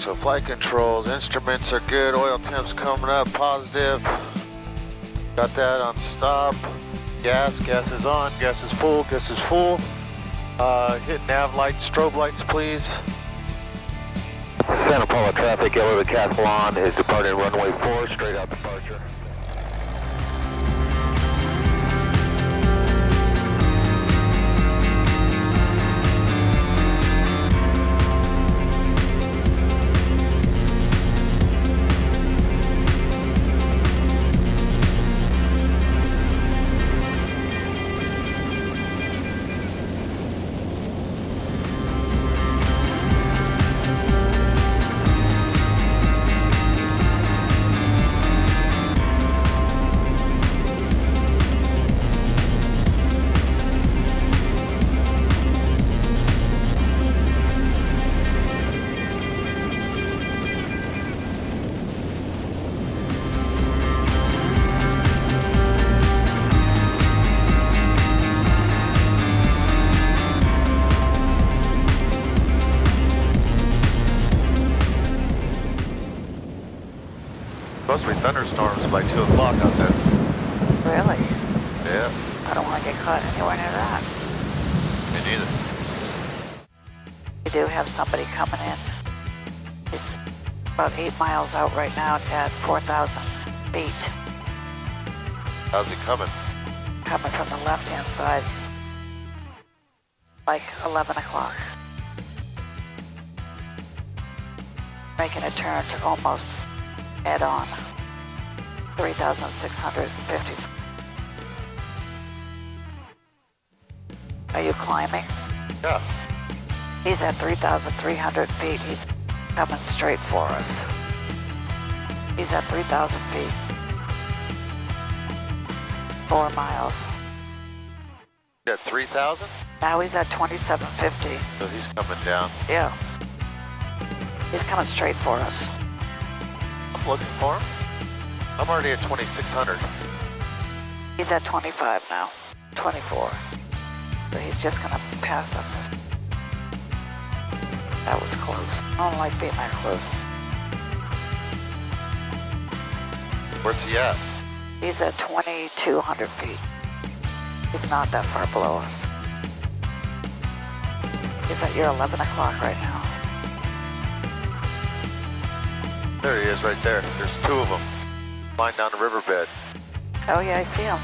So flight controls, instruments are good, oil temps coming up, positive. Got that on stop. Gas is on, gas is full. Hit nav lights, strobe lights, please. Santa Paula traffic, yellow Decathlon is departing runway 4, straight out departure. Supposed to be thunderstorms by 2 o'clock out there. Really? Yeah, I don't want to get caught anywhere near that. me neither. We do have somebody coming in. He's about 8 miles out right now at 4,000 feet. How's he coming? Coming from the left-hand side, like 11 o'clock. Making a turn to almost head on, 3,650. Are you climbing? Yeah. He's at 3,300 feet. He's coming straight for us. He's at 3,000 feet. 4 miles. At 3,000? Now he's at 2,750. So he's coming down. Yeah. He's coming straight for us. I'm looking for him. I'm already at 2,600. He's at 25 now. 24. So he's just gonna pass up this. That was close. I don't like being that close. Where's he at? He's at 2,200 feet. He's not that far below us. He's at your 11 o'clock right now. There he is right there. There's 2 of them flying down the riverbed. Oh yeah, I see him.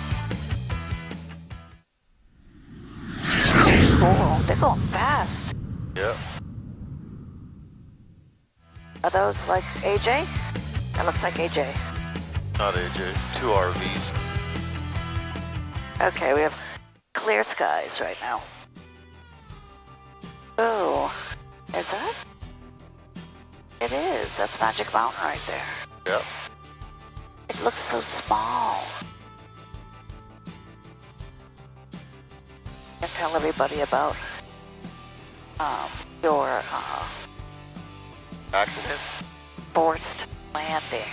Oh, they're going fast. Yep. Are those like AJ? That looks like AJ. Not AJ. 2 RVs. Okay, we have clear skies right now. Oh, is that? It is. That's Magic Mountain right there. Yep. It looks so small. And tell everybody about your Accident? forced landing.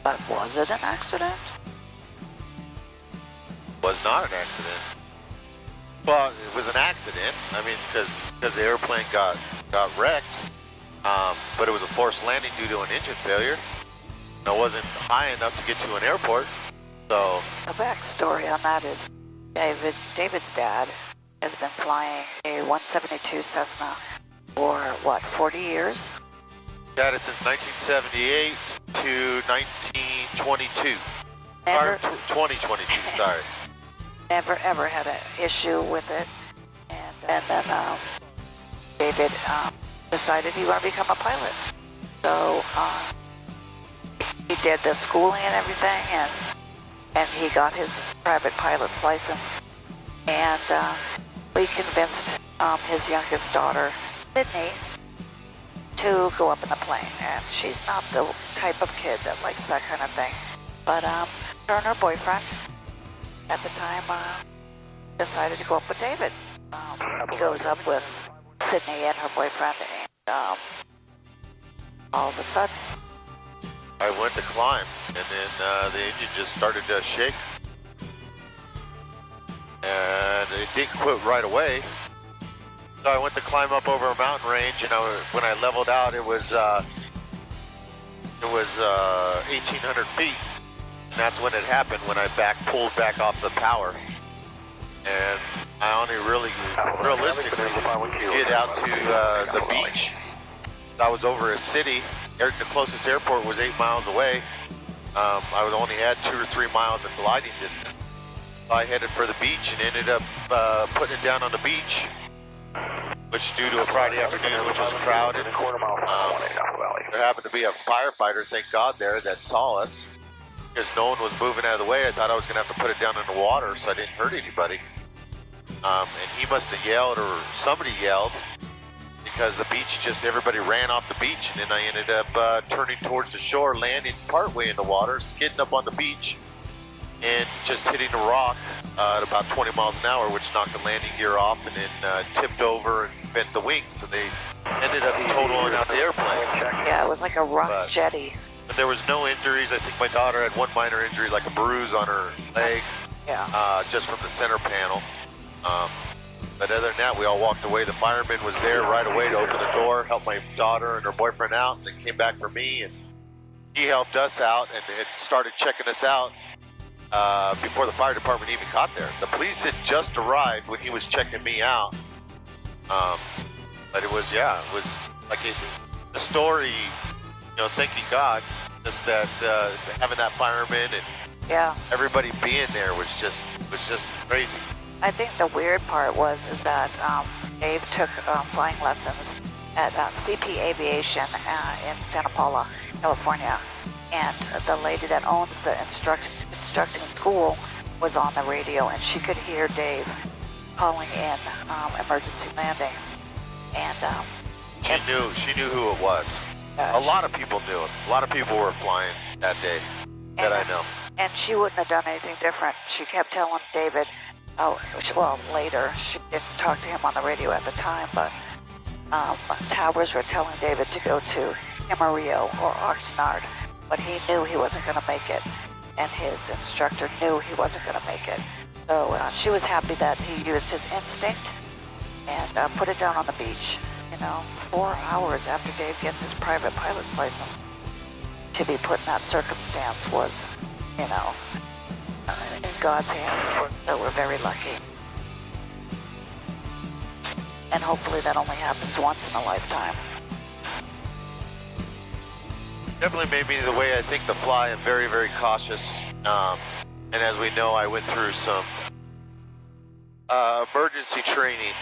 But was it an accident? Was not an accident. Well, it was an accident. I mean, because the airplane got wrecked. But it was a forced landing due to an engine failure. And it wasn't high enough to get to an airport. So The backstory on that is David's dad has been flying a 172 Cessna for, what, 40 years? got it since 1978 to 1922. Never, Or 2022, sorry. never ever had an issue with it. And then David decided he wanted to become a pilot. So he did the schooling and everything, and he got his private pilot's license. And we convinced his youngest daughter, Sydney, to go up in the plane. And she's not the type of kid that likes that kind of thing. But her and her boyfriend at the time decided to go up with David. He goes up with Sydney and her boyfriend, and all of a sudden, I went to climb, and then the engine just started to shake. And it didn't quit right away. So I went to climb up over a mountain range, and when I leveled out, it was 1,800 feet, and that's when it happened. When I pulled back off the power, and I only realistically get out to the beach. I was over a city. The closest airport was 8 miles away. I would only had 2 or 3 miles of gliding distance. So I headed for the beach and ended up putting it down on the beach, which due to a Friday afternoon, which was crowded. There happened to be a firefighter, thank God, there that saw us, because no one was moving out of the way. I thought I was going to have to put it down in the water so I didn't hurt anybody. And he must have yelled, or somebody yelled, because the beach everybody ran off the beach, and then I ended up turning towards the shore, landing partway in the water, skidding up on the beach, and just hitting a rock at about 20 miles an hour, which knocked the landing gear off, and then tipped over and bent the wings, so they ended up totaling out the airplane. Yeah, it was like a rock jetty. But there was no injuries. I think my daughter had one minor injury, like a bruise on her leg, just from the center panel. But other than that, we all walked away. The fireman was there right away to open the door, help my daughter and her boyfriend out, and then came back for me, and he helped us out and started checking us out before the fire department even got there. The police had just arrived when he was checking me out. But it was like the story, thanking God, just that having that fireman and everybody being there was just crazy. I think the weird part is that Dave took flying lessons at CP Aviation in Santa Paula, California, and the lady that owns the instructing school was on the radio, and she could hear Dave calling in emergency landing, and she knew who it was. A lot of people knew it. A lot of people were flying that day that I know. And she wouldn't have done anything different. She kept telling David. Later, she didn't talk to him on the radio at the time, but towers were telling David to go to Camarillo or Oxnard, but he knew he wasn't going to make it, and his instructor knew he wasn't going to make it. So she was happy that he used his instinct and put it down on the beach. 4 hours after Dave gets his private pilot's license, to be put in that circumstance was, in God's hands. So we're very lucky. And hopefully that only happens once in a lifetime. Definitely made me the way I think to fly. I'm very, very cautious. And as we know, I went through some emergency training.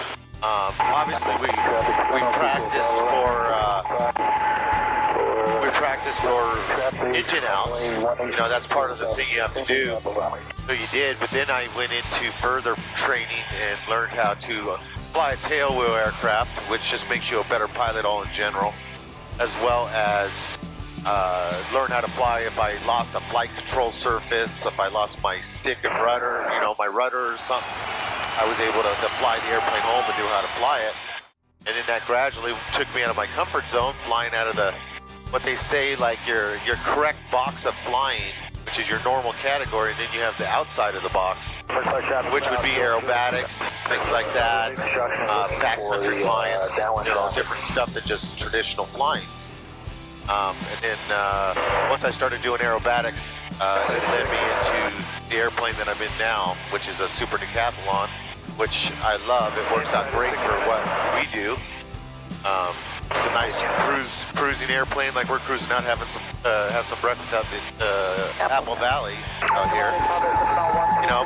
Obviously, we practiced for engine outs. That's part of the thing you have to do. So you did, but then I went into further training and learned how to fly a tailwheel aircraft, which just makes you a better pilot all in general, as well as learn how to fly if I lost a flight control surface, if I lost my stick and rudder, my rudder or something. I was able to fly the airplane home and knew how to fly it. And then that gradually took me out of my comfort zone, flying out of what they say, like your correct box of flying, which is your normal category, and then you have the outside of the box, which would be aerobatics, things like that, backcountry flying, different stuff than just traditional flying. And then once I started doing aerobatics, it led me into the airplane that I'm in now, which is a Super Decathlon, which I love. It works out great for what we do. It's a nice cruising airplane, like we're cruising out, having have some breakfast out in Apple Valley out here.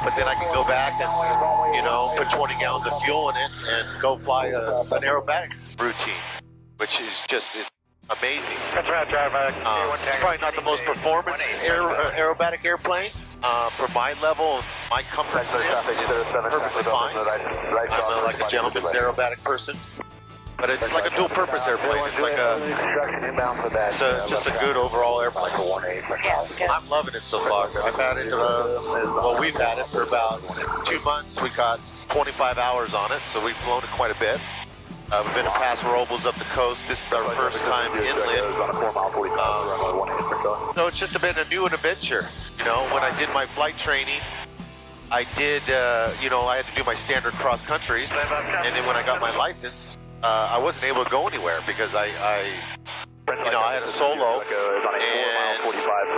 But then I can go back and put 20 gallons of fuel in it and go fly an aerobatic routine, which is just amazing. It's probably not the most performance aerobatic airplane. For my level, my comfortness, it's perfectly fine. I'm like a gentleman's aerobatic person. But it's like a dual-purpose airplane. It's like just a good overall airplane. I'm loving it so far. I've had it, we've had it for about 2 months. We got 25 hours on it, so we've flown it quite a bit. We've been to Paso Robles up the coast. This is our first time inland. So it's just been a new adventure. When I did my flight training, I did, you know, I had to do my standard cross countries, and then when I got my license, I wasn't able to go anywhere because I had a solo, and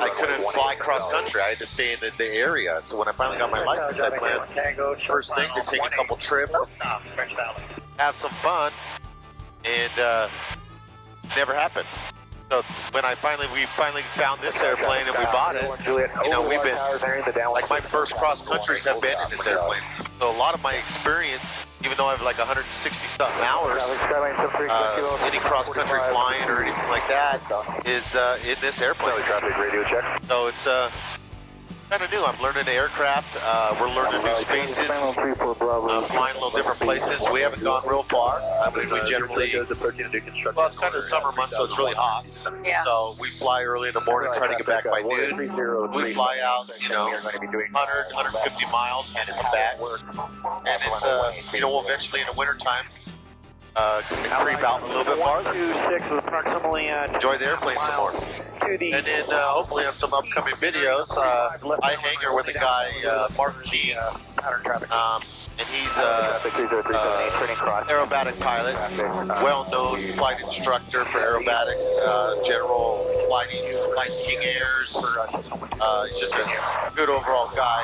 I couldn't fly cross country. I had to stay in the area. So when I finally got my license, I planned first thing to take a couple trips, and have some fun, and never happened. So when we finally found this airplane and we bought it, you know, we've been, like my first cross countries have been in this airplane. So a lot of my experience, even though I have like 160 something hours, any cross country flying or anything like that is in this airplane. So it's kind of new. I'm learning the aircraft. We're learning new spaces, flying a little different places. We haven't gone real far. I mean, we generally, well, it's kind of summer month, so it's really hot. Yeah. So we fly early in the morning, try to get back by noon. We fly out, you know, 100, 150 miles and come back. And it's, you know, we'll eventually in the wintertime, creep out a little bit farther. Enjoy the airplane some more. And then hopefully on some upcoming videos, I hangar with a guy, Mark Key, and he's aerobatic pilot, well-known flight instructor for aerobatics, general flighting, flies King Airs. He's just a good overall guy.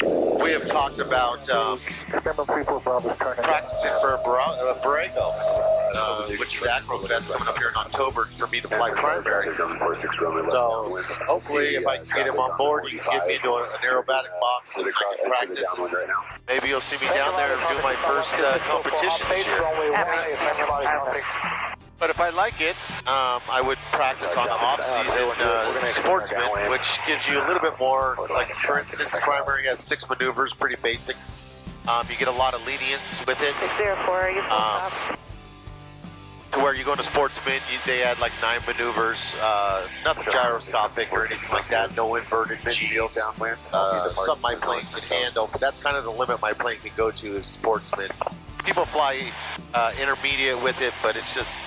And we have talked about practicing for Borrego, which is Acrofest coming up here in October for me to fly primary. So hopefully if I can get him on board, he can get me into an aerobatic box and I can practice. Maybe you'll see me down there and do my first competition this year. But if I like it, I would practice on the off-season sportsman, which gives you a little bit more, like for instance, primary has 6 maneuvers, pretty basic. You get a lot of lenience with it. 604, are you To where you go into sportsman, they add like 9 maneuvers, nothing gyroscopic or anything like that, no inverted G's, something my plane can handle, but that's kind of the limit my plane can go to is sportsman. People fly intermediate with it, but it's just,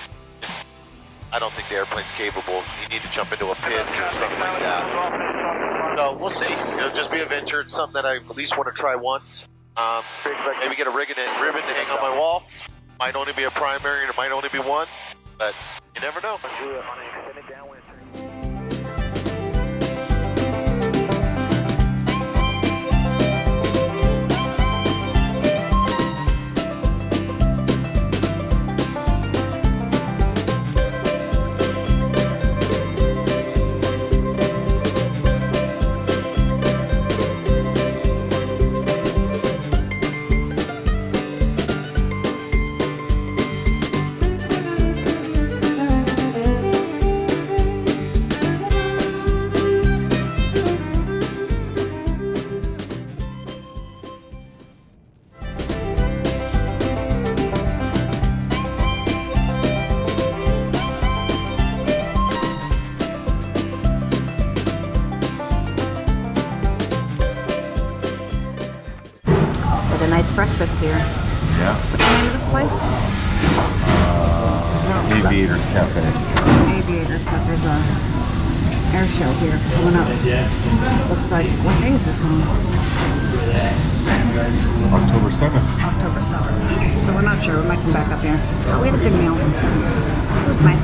I don't think the airplane's capable. You need to jump into a pits or something like that. So we'll see. It'll just be a venture. It's something that I at least want to try once. Maybe get a ribbon to hang on my wall. Might only be a primary and it might only be one, but you never know. A nice breakfast here. Yeah. What's the name of this place? Aviators Cafe. Aviators, but there's a air show here coming up. Looks like, what day is this on? October 7th. October 7th. So we're not sure. We might come back up here. But we had a good meal. It was nice.